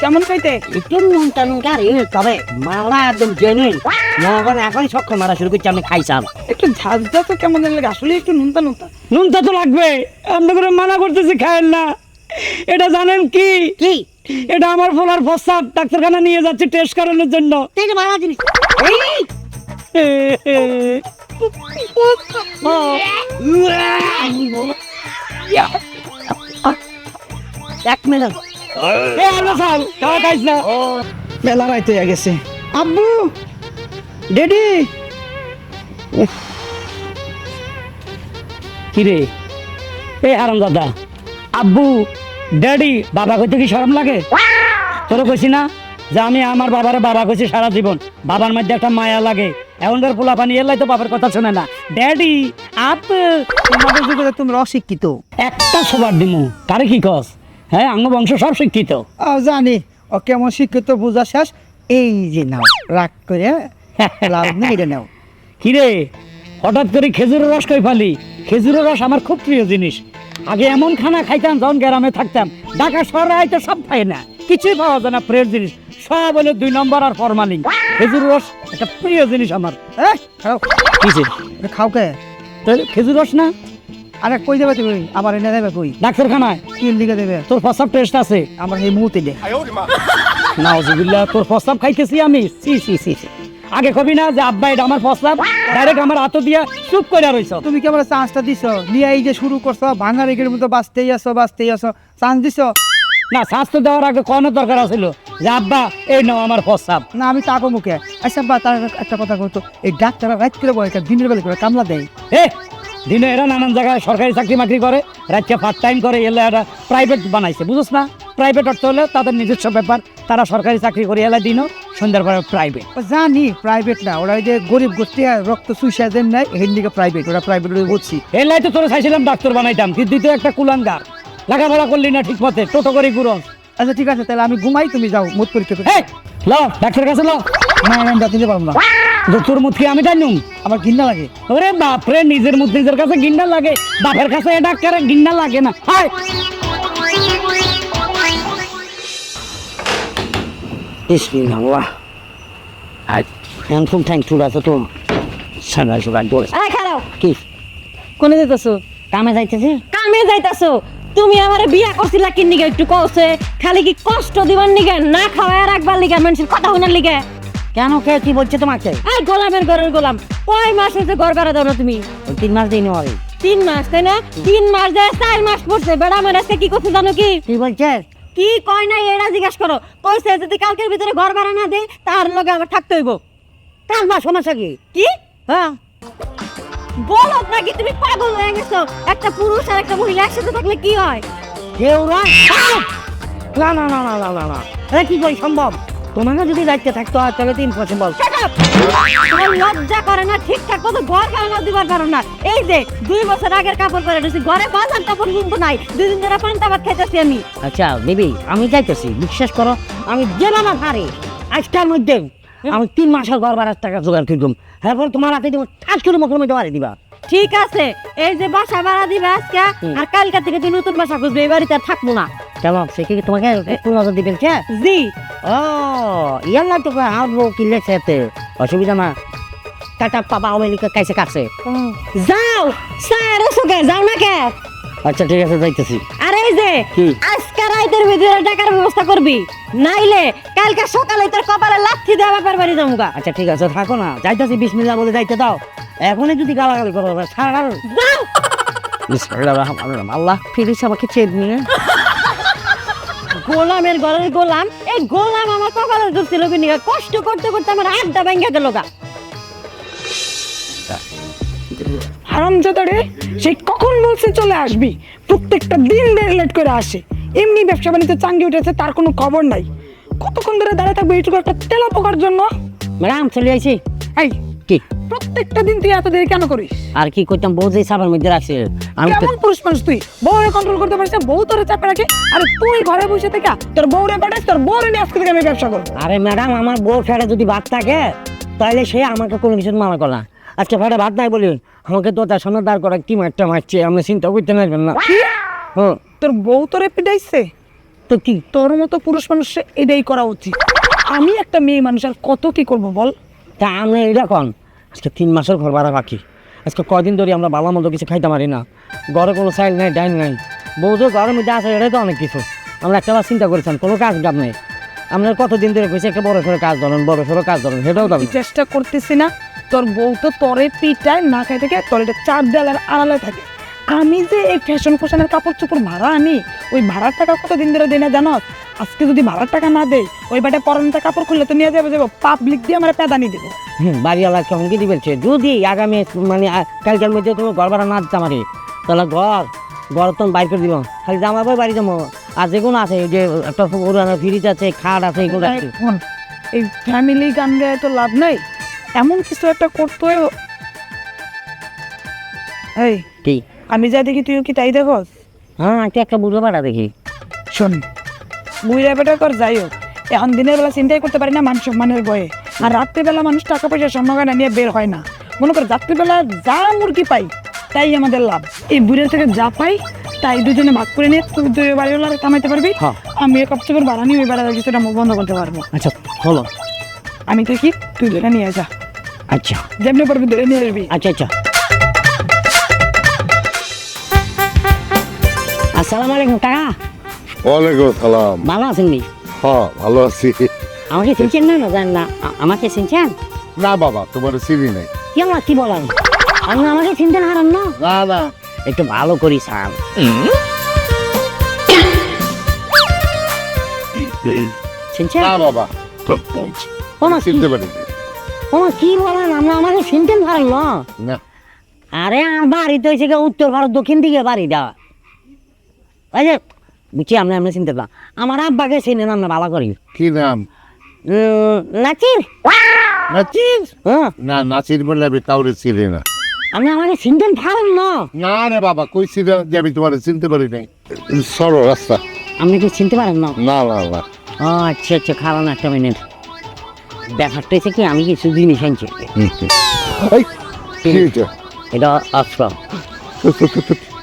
কেমন খাইতে? একটু নুনটা নুনটা রে, তবে মালা একদম জেনুইন। মনে এখনই সক্ষম মারা শুরু করছি, আমি খাইছাম। একটু ঝাঁঝটা তো কেমন লাগে, আসলে একটু নুনতা নুনতা। নুনটা তো লাগবে, আপনি করে মানা করতেছি খায়েন না। এটা জানেন কি? কি এটা আমার ফলার প্রস্তাব, ডাক্তারখানা নিয়ে যাচ্ছি টেস্ট করানোর জন্য। তুই মারা জিনিস এক মিনিট। খাওয়া খাইস না। বেলা রাইতে হয়ে গেছে। আব্বু, ডেডি। কিরে এ আরাম দাদা, আব্বু ড্যাডি বাবা কইতে কি শরম লাগে? তোরা কইছি না যে আমি আমার বাবারে বাবা কইছি সারা জীবন, বাবার মধ্যে একটা মায়া লাগে। এখনকার পোলা পানি এলাই তো বাবার কথা শোনে না। ড্যাডি আপ তোমাদের যুগে তোমরা অশিক্ষিত। একটা সবার দিমু, কারে কি কস? হ্যাঁ, আঙ্গ বংশ সব শিক্ষিত। জানি ও কেমন শিক্ষিত, বোঝা শেষ। এই যে নাও, রাগ করে লাভ নেই, এটা নাও। কিরে হঠাৎ করে খেজুরের রস কই ফালি? খেজুরের রস আমার খুব প্রিয় জিনিস। আগে এমন খানা খাইতাম যখন গ্রামে থাকতাম, ঢাকা শহরে আইতে সব খাই না, কিছুই পাওয়া যায় না ফ্রেশ জিনিস, সব হলো 2 নম্বর আর ফরমালিন। খেজুর রস একটা প্রিয় জিনিস আমার। খাও, কিসে এটা খাও কে? খেজুর রস না? আরে কই দেবে তুমি? আবার এনে দেবে কই? ডাক্তারখানায়। কি লিখে দেবে? তোর প্রস্তাব টেস্ট আছে আমার এই মুহূর্তে দে। নাউজুবিল্লাহ, তোর প্রস্তাব খাইতেছি আমি? সি সি সি সি। আগে কবি না যে আব্বা এটা আমার প্রস্তাব, ডাইরেক্ট আমার হাত দিয়া চুপ করে রইছ। তুমি কি আমার চান্সটা দিছো? নিয়ে এই যে শুরু করছো, ভাঙা রেগের মতো বাঁচতেই আসো, চান্স দিছো না? স্বাস্থ্য দেওয়ার আগে কোনো দরকার আছিল যে আব্বা এই নাও আমার প্রস্তাব। না? আমি তাকো মুখে। আচ্ছা বা তার একটা কথা বলতো, এই ডাক্তাররা রাত করে বয়, দিনের বেলা করে কামলা দেয়। দিনে এরা নানান জায়গায় সরকারি চাকরি মাকরি করে, রাতকে পার্ট টাইম করে, এলে এরা প্রাইভেট বানাইছে, বুঝছ না? প্রাইভেট অর্থ হলে তাদের নিজস্ব ব্যাপার, তারা সরকারি চাকরি করে এলা দিনও সন্ধ্যার পরে প্রাইভেট। জানি প্রাইভেট না, ওরা ওই যে গরিব গোষ্ঠী রক্ত চুষা দেন নাই, হেন্ডিকে প্রাইভেট, ওরা প্রাইভেট বলছি। এলাই তো তোরা চাইছিলাম ডাক্তার বানাইতাম, কিন্তু তুই একটা কুলাঙ্গার, লেখাপড়া করলি না ঠিক মতে, টোটো করে ঘুরো। আচ্ছা ঠিক আছে, তাহলে আমি ঘুমাই, তুমি যাও মুখ পরীক্ষা করো। ল ডাক্তার কাছে ল। না আমি দিতে পারবো না, তোর মুখ কি আমি জানুম? আমার ঘৃণা লাগে। ওরে বাপরে, নিজের মুখ নিজের কাছে ঘৃণা লাগে, বাপের কাছে এ ডাক্তার ঘৃণা লাগে না? হায় বিসমিল্লাহ। আর খুব ঠ্যাং চুল আছে তো, সারা সকাল দৌড়ে। খারাও কি কোনে যাইতাছো? কামে যাইতেছে? কামে যাইতাছো? তুমি আমারে বিয়া করছিলা কি নিগে একটু কওছে? খালি কি কষ্ট দিবার নিগে, না খাওয়ায় রাখবার লিগে, মানুষের কথা হইনার লিগে? কেন, কে কি বলছে তোমাকে? এই গোলামের ঘরের গোলাম, কয় মাস হয়েছে ঘর ভাড়া দাও না তুমি? 3 মাস দিন হয়। 3 মাস, তাই না? 3 মাস যায় 4 মাস পড়ছে। বেড়া আমার আজকে কি করছে জানো কি? কি বলছে? কি কয় নাই এরা জিজ্ঞাসা করো। কইছে যদি কালকের ভিতরে ঘর ভাড়া না দেয় তার লগে আবার থাকতে হইব। 4 মাস সমস্যা কি? কি হ্যাঁ, বলো নাকি? তুমি পাগল হয়ে গেছো? একটা পুরুষ আর একটা মহিলা একসাথে থাকলে কি হয়? কেউ না। না না না না না না না, এটা কি করে সম্ভব? তোমাকে যদি দায়িত্ব থাকতো তাহলে তো ইম্পসিবল। Shut up! তোমার লজ্জা করে না? ঠিকঠাক মতো ঘর ভাড়া দিবার পারো না। এই যে 2 বছর আগের কাপড় পরে রয়েছি, ঘরে বাজার কাপড় কিন্তু নাই। 2 দিন ধরে পান্তা ভাত খাইতেছি আমি। আচ্ছা দিদি, আমি যাইতেছি, বিশ্বাস করো, আমি যেভাবে পারি আজকের মধ্যে আমি 3 মাসের ঘর ভাড়ার টাকা জোগাড় করে দিলাম। এরপর তোমার হাতে দিব, ঠাস করে মতো মতো দিবা। ঠিক আছে, এই যে বাসা ভাড়া দিবে আজকে, আর কালকা থেকে তুই নতুন বাসা খুঁজবে, এই বাড়িতে আর থাকবো না। কেমন, সে কি তোমাকে একটু নজর দিবেন? জি। ও ইয়ার না তো আসবো কি লেখছে, অসুবিধা না। টাটা পাপা আমেরিকা কাছে কাছে। যাও স্যার, ওকে যাও না কে? আচ্ছা ঠিক আছে, যাইতেছি। আর এই যে কি? আজকে রাতের ভিতরে টাকার ব্যবস্থা করবি, নাইলে কালকে সকালে তোর কপালে লাথি দেওয়া বাপের বাড়ি যামুগা। আচ্ছা ঠিক আছে, থাকো না, যাইতেছি, বিসমিল্লাহ বলে যাইতে দাও। এখনই যদি গালাগালি করো সারা যাও। আল্লাহ ফিরিস আমাকে চেয়ে নিয়ে। গোলামের ঘরের গোলাম, এই গোলাম আমার কপালে ধরছিল কি নিগা? কষ্ট করতে করতে আমার আড্ডা ভেঙে গেল গা। হারামজাদা রে, সেই কখন বলছে চলে আসবি, প্রত্যেকটা দিন লেট করে আসে। এমনি ব্যবসা বাণিজ্য চাঙ্গি উঠেছে, তার কোনো খবর নাই। কতক্ষণ ধরে দাঁড়িয়ে থাকবো এইটুকু একটা তেলা পোকার জন্য? ম্যাডাম চলে আইছি। এই কি প্রত্যেকটা দিন তুই এত দেরি কেন করিস? আর কি করতাম, বউ যে চাপের মধ্যে রাখছে, আমি কেমন পুরুষ মানুষ তুই? বউরে কন্ট্রোল করতে পারিস না, বউ তোরে চাপে রাখে। আরে তুই ঘরে বসে থেকে তোর বউরে পাঠাস, তোর বউরে নিয়ে আজকে থেকে আমি ব্যবসা করবো। আরে ম্যাডাম, আমার বউ ফেটে যদি ভাত থাকে তাহলে সে আমাকে কোনো কিছু মানা করে না। আজকে ফেটে ভাত নাই বলি আমাকে তো তার সামনে দাঁড় করা কি মারটা মারছে, আপনি চিন্তা করতে পারবেন না। তোর বউ তোরে পিটাইছে? তো কি তোর মতো পুরুষ মানুষের এটাই করা উচিত। আমি একটা মেয়ে মানুষ আর কত কি করব বল। তা আমরা এটা কন আজকে 3 মাসের ঘর ভাড়া বাকি। আজকে কয়দিন ধরে আমরা ভালো মতো কিছু খাইতে পারি না, ঘরে কোনো চাইল নাই, ডাইন নাই, বউ তো ঘরের মধ্যে আছে, এটাই তো অনেক কিছু। আমরা একটাবার চিন্তা করেছেন কোনো কাজ কাম নেই। আমরা কতদিন ধরে কইছি একটা বড় সড়ো কাজ ধরেন, বড় সড়ো কাজ ধরেন, সেটাও দাবি। চেষ্টা করতেছি না, তোর বউ তো তরে পিটায় না খাই থেকে টয়লেটে 4 দেয়ালের আড়ালে থাকে। আমি যে এই ফ্যাশন ফ্যাশনের কাপড় চোপড় ভাড়া আনি, ওই ভাড়ার টাকা কতদিন ধরে দেয় না জানো? আজকে যদি ভাড়ার টাকা না দেয় ওই বাটে পরনটা কাপড় খুললে তো নিয়ে যাবো পাবলিক দিয়ে আমার পেদানি দেবো। বাড়িওয়ালা কেমন কি দিবেছে, যদি আগামী মানে কালকের মধ্যে তুমি ঘর ভাড়া না দিতে পারি তাহলে ঘর তো বাইর করে দিব, খালি জামা বই বাড়ি যাবো। আর যেগুলো আছে যে একটা ফ্রিজ আছে, খাট আছে, এগুলো আছে। এখন এই ফ্যামিলি গান গায়ে তো লাভ নাই, এমন কিছু একটা করতে হয়। এই কি আমি যা দেখি তুইও কি তাই দেখস? হ্যাঁ একটা বুড়ো ভাড়া দেখি। শোন, বুইরা বেটা কর যাই হোক, এখন দিনের বেলা চিন্তাই করতে পারি না মান সম্মানের ভয়ে, আর রাত্রিবেলা মানুষ টাকা পয়সা সম্মাননা নিয়ে বের হয় না। মনে কর রাত্রিবেলা যা মুরগি পাই তাই আমাদের লাভ। এই বুড়ের থেকে যা পাই তাই দুজনে ভাগ করে নিয়ে তুই দুই বাড়িওয়ালা কামাইতে পারবি, হ্যাঁ। আমি এক কাপড় ভাড়া নিয়ে ওই বেড়া কিছুটা মুখ বন্ধ করতে পারবো। আচ্ছা হলো, আমি দেখি তুই ধরে নিয়ে যা, আচ্ছা যেমনি পারবি ধরে নিয়ে আসবি। আচ্ছা আচ্ছা। আসসালামু আলাইকুম কাকা। ওয়ালাইকুম সালাম। ভালো আছেন নি? হ্যাঁ ভালো আছি। আমাকে চিনছেন না? না জান না, আমাকে চিনছেন? না বাবা, তোমার চিনি নাই। কি বলেন, আপনি আমাকে চিনতেন হারান না? না না, একটু ভালো করি স্যার। চিনছেন? না বাবা, ওমা চিনতে পারিনি। কি বলেন, আমরা আমাকে চিনতেন হারান না? না, আরে আমার বাড়ি তো হয়েছে উত্তর ভারত, দক্ষিণ দিকে বাড়ি দেওয়া। ওই যে বুঝছি, আমরা চিনতে পারলাম। আমার আব্বাকে চিনেন আমরা ভালো করি। কি নাম? নাচির। নাচির? হ্যাঁ, না, নাচির বলে আমি কাউরে চিনি না। আপনি আমাকে চিনতেন পারেন না? না রে বাবা, কই চিনি যে আমি তোমার চিনতে পারি নাই। সরো রাস্তা। আপনি কি চিনতে পারেন না? না না না। ও আচ্ছা আচ্ছা, খারাপ একটা মিনিট। ব্যাপারটা হচ্ছে কি, আমি কিছু জিনিস আনছি। এই, কি এটা? এটা অস্ত্র।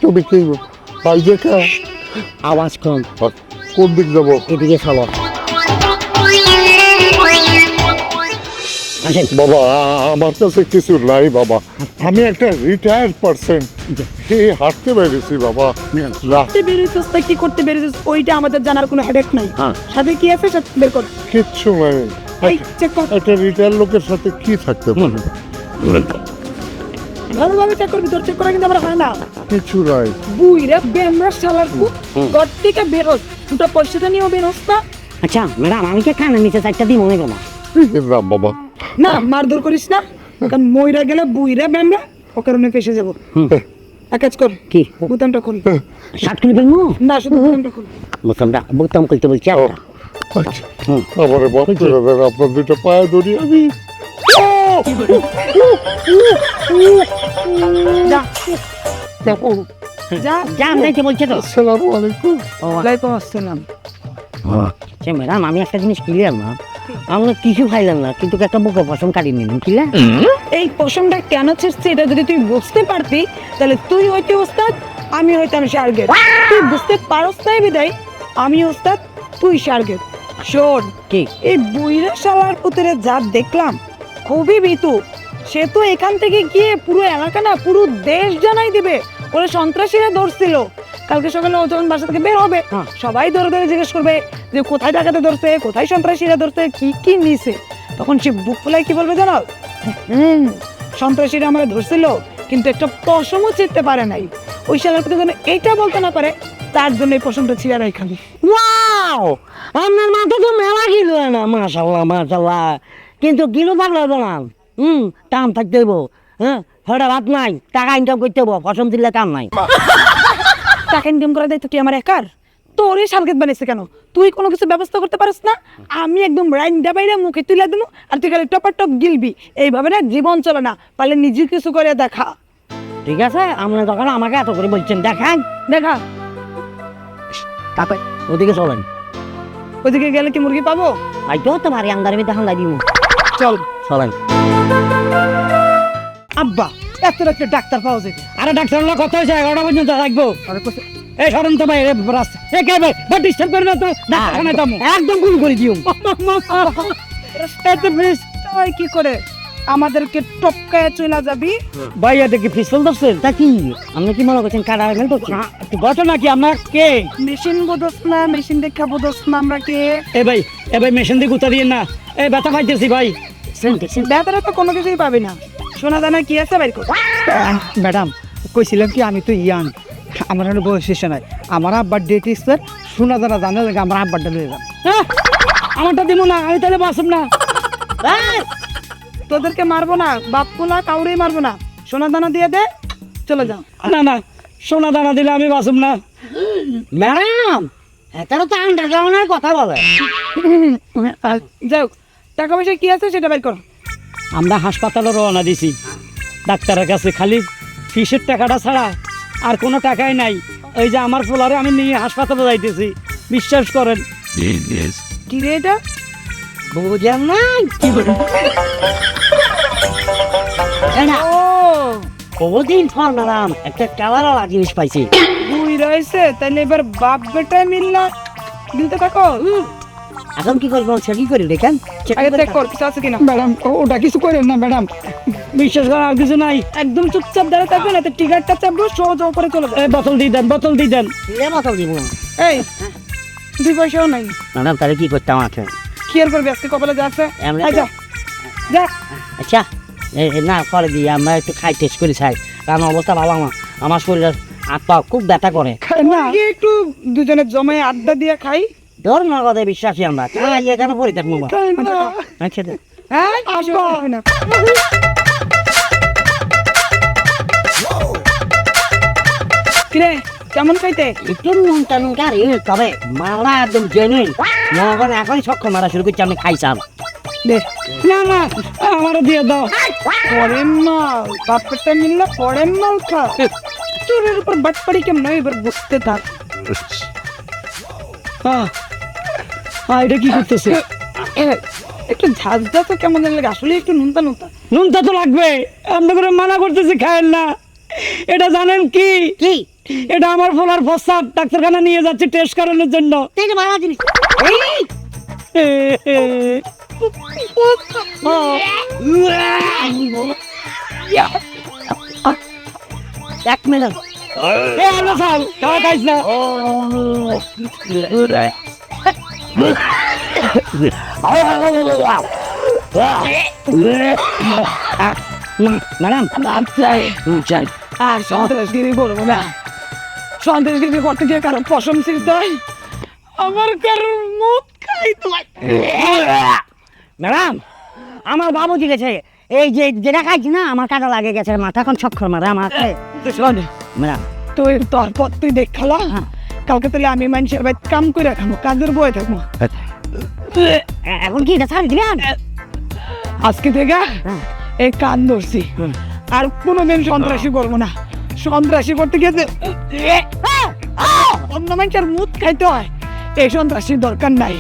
তুমি কি ভাই দেখা? আওয়াজ কম, কোন দিক যাবো? এদিকে চলো। আসেন। বাবা, আমার কাছে কিছু নাই বাবা, আমি একটা রিটায়ার্ড পারসন, হাঁটতে পেরেছি বাবা। না, বেরিয়েছিস তা কি করতে বেরিয়েছিস ওইটা আমাদের জানার কোনো হেডেক নাই। হ্যাঁ। সাথে কি আছে সাথে বের কর। কিচ্ছু নাই। এই চেক কর, একটা রিটায়ার লোকের সাথে কি থাকতে পারে? ভালোভাবে চেক করবি, তোর চেক করা কিন্তু আমরা হয় না। কিছু নাই। বুইরা বেমরা শালার পুত, ঘর থেকে বেরোস, দুটো পয়সাটা নিয়েও বেরোস না। আচ্ছা ম্যাডাম, আমি কি কানে নিচে 4টা দিই মনে করো? না বাবা, না মারধর করিস না, কারণ মইরা গেলে বুইরা বেমরা ও কারণে ফেসে যাবো। এক কাজ কর, কি বুতামটা খুল। শার্ট খুলে ফেলবো? না শুধু বুতামটা খুল। বোতাম খুলতে বলছি একটা। আচ্ছা, আমার বাপ করে দেন, আপনার দুটো পায়ে ধরি আমি। যা যা যা যাইতে বলছে তো। আসসালামু আলাইকুম। ওয়ালাইকুম আসসালাম। আচ্ছা ম্যাডাম, আমি একটা জিনিস ক্লিয়ার না, আমরা কিছু খাইলাম না কিন্তু একটা বুকে পছন্দ কাটিয়ে নিলাম, ক্লিয়ার? এই পশমটা কেন ছিঁড়ছে এটা যদি তুই বুঝতে পারতি তাহলে তুই হইতে ওস্তাদ, আমি হইতাম শার্গেট। তুই বুঝতে পারস তাই বিদায়, আমি ওস্তাদ তুই শার্গেট। শোন, কি এই বুইরা শালার পুতরে যা দেখলাম খুবই ভীতু। সে তো এখান থেকে গিয়ে পুরো এলাকা না পুরো দেশ জানাই দিবে ওরা সন্ত্রাসীরা ধরছিল। কালকে সকালে ও যখন বাসা থেকে বের হবে, হ্যাঁ। সবাই ধরে ধরে জিজ্ঞেস করবে যে কোথায় ডাকাতে ধরছে, কোথায় সন্ত্রাসীরা ধরছে, কি কি নিছে। তখন সে বুক ফুলাই কি বলবে জানো? সন্ত্রাসীরা আমরা ধরছিল কিন্তু একটা পশমও ছিঁড়তে পারে নাই। ওই শালার প্রতি যেন এইটা বলতে না পারে, তার জন্য এই পশমটা ছিঁড়া রাখাবি। ওয়াও, আপনার মাথা তো মেলা গিলো না, মাশাল্লাহ মাশাল্লাহ। কিন্তু গিলো পাগল হবে না, টান থাকতে হইব। হ্যাঁ, হঠাৎ ভাত নাই, টাকা ইনকাম করতে হবো, ফসম দিলে কাম নাই। টাকা ইনকাম করা দায়িত্ব কি আমার একার? তোরই সালগেট বানিয়েছে কেন? তুই কোনো কিছু ব্যবস্থা করতে পারিস না? আমি একদম রাইন্ডা বাইরে মুখে তুলে দেবো আর তুই খালি টপার টপ গিলবি। এইভাবে না জীবন চলে না, পারলে নিজে কিছু করে দেখা। ঠিক আছে, আপনার তখন আমাকে এত করে বলছেন, দেখান দেখা তারপর ওদিকে চলেন। ওদিকে গেলে কি মুরগি পাবো? আই তো তো ভারী আন্দার ভিতরে হান্দাই দিব। চল চলেন। আব্বা, এত রাত্রে ডাক্তার পাওয়া যাবে? আরে ডাক্তার কথা হয়েছে 11টা পর্যন্ত থাকবো। এই সরন তো ভাই এ কে ভাই বাট ডিস্টার্ব করে না তো ডাক্তারখানায় যাবো একদম গুলি করে দিও এত বেশ তুই কি করে আমাদেরকে টপকায় চলে যাবি? ভাইয়া দেখি ফিসল ধরছেন তা কি আপনি কি মনে করছেন কাটা রাখবেন তো ঘটনা কি আপনার কে মেশিন বোধস না, মেশিন দেখা বোধস না আমরা কে? এ ভাই মেশিন দিয়ে গুতা দিয়ে না এই ব্যথা পাইতেছি ভাই বেতারে তো কোনো কিছুই পাবি না। শোনা জানা কি আছে বাইর কর। ম্যাডাম কইছিলাম কি আমি তো ইয়াং, আমার হলো বয়স শেষ নাই, আমার আব্বার ডেট ইস্টার শোনা জানা জানা লাগে আমার আব্বারটা নিয়ে যান। হ্যাঁ, আমারটা দিব না, আমি তাহলে বাসব না। তোদেরকে মারবো না, বাপকুলা কাউরেই মারবো না। সোনা দানা দিয়ে দে, চলে যাও। না সোনা দানা দিলে আমি বাসব না। ম্যাডাম এটারও তো আন্ডারগ্রাউন্ডের কথা বলে। যাও, টাকা পয়সা কি আছে সেটা বের করো। আমরা হাসপাতালে রওনা দিছি ডাক্তারের কাছে, খালি ফিসের টাকাটা ছাড়া আর কোনো টাকাই নাই। এই যে আমার পোলারে আমি নিয়ে হাসপাতালে যাইতেছি, বিশ্বাস করেন। কি রে এটা? বুঝেন নাই ও বহুদিন পর ম্যাডাম একটা কালার জিনিস পাইছি। বুই রয়েছে, তাহলে এবার বাপ বেটা মিললা দিতে থাকো। এখন কি করবো কি করি দেখেন আগে দেখ কর কিছু আছে কিনা। ম্যাডাম ওটা কিছু করেন না ম্যাডাম। বিশ্বাস করেন আর কিছু নাই। একদম চুপচাপ দাঁড়িয়ে থাকবে না তো টিকারটা চাপবো, সোজা করে চলে যাবে। এই বোতল দিয়ে দেন। মতো দিব এই 2 পয়সাও নাই। ম্যাডাম তাহলে কি করতাম আছে কি আর করবি, আজকে কপালে যা আছে। এমনি এই যা যা। আচ্ছা না পরে দিই আমরা একটু খাই টেস্ট করি খাই, কারণ অবস্থা ভালো না, আমার শরীরে হাত পা খুব ব্যথা করে। না গিয়ে একটু দুজনে জমে আড্ডা দিয়ে খাই। ধর না কথা বিশ্বাসী আমরা এখানে পড়ে থাকবো। আচ্ছা হ্যাঁ আসবো না। কিরে কেমন খাইতে? একটু নুন টানুন গাড়ি, তবে মারা একদম জেনুইন মনে এখনই সক্ষম মারা শুরু করছি আমি খাইছাম। দে না আমারও দিয়ে দাও। পরের মাল বাপটা মিললে পরের মাল খা। চোরের উপর বাটপাড়ি কেমন এবার বুঝতে থাক। হ্যাঁ এটা কি করতেছে? একটু ঝাঁজ ঝাঁজ তো কেমন জানি লাগে, আসলে একটু নুনতা নুনতা। নুনটা তো লাগবে, আমরা করে মানা করতেছি খায়েন না। এটা জানেন কি কি এটা আমার ফলার প্রস্তাব, ডাক্তারখানা নিয়ে যাচ্ছে টেস্ট করানোর জন্য। মারা জিনিস এক মিনিট খাওয়া খাইস না। ম্যাডাম আর সন্ত্রাসগিরি বলবো না। সন্ত্রাসগিরি করতে গিয়ে কারো পশম ছিঁড়তে হয়, আমার কারোর মুখ খাইতে হয়। ম্যাডাম আমার বাবু গেছে এই যে যেটা খাইছি না আমার কাটা লাগে গেছে, মাথা এখন চক্কর মারে আমার ম্যাডাম। তুই তোর পর তুই দেখ খালা, কালকে তাহলে আমি মানুষের বাড়ি কাম করে খাবো, কাজের বয়ে থাকবো। এখন কি এটা ছাড়ি দিলেন? আজকে থেকে এই কান ধরছি, আর কোনোদিন সন্ত্রাসী করবো না। সন্ত্রাসী করতে গেছে অন্য মানুষের মুখ খাইতে হয়, এই সন্ত্রাসীর দরকার নাই।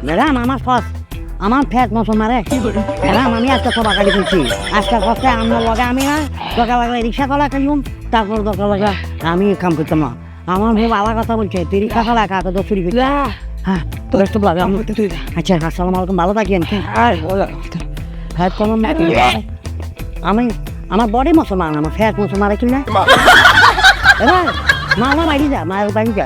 ম্যাডাম আমার ফ্যাট মশন মারে ম্যাডাম, আমি আজকে সব আঁকালি করছি। আজকে কষ্টে আমার লগে আমি না দরকার লাগলে রিক্সা কলা খেলুম, তারপর দরকার লাগলে আমি কাম করতাম না। আমার ভাই ভালো কথা বলছে, তুই রিক্সা কলা খা তো চুরি করছি। হ্যাঁ তোর একটু লাগে আচ্ছা আসসালামু আলাইকুম, ভালো থাকি। ফ্যাট কম আমি আমার বডি মুসলমান, আমার ফ্যাট মুসলমান কি না এবার মা বাড়ি যা, মায়ের বাড়ি যা।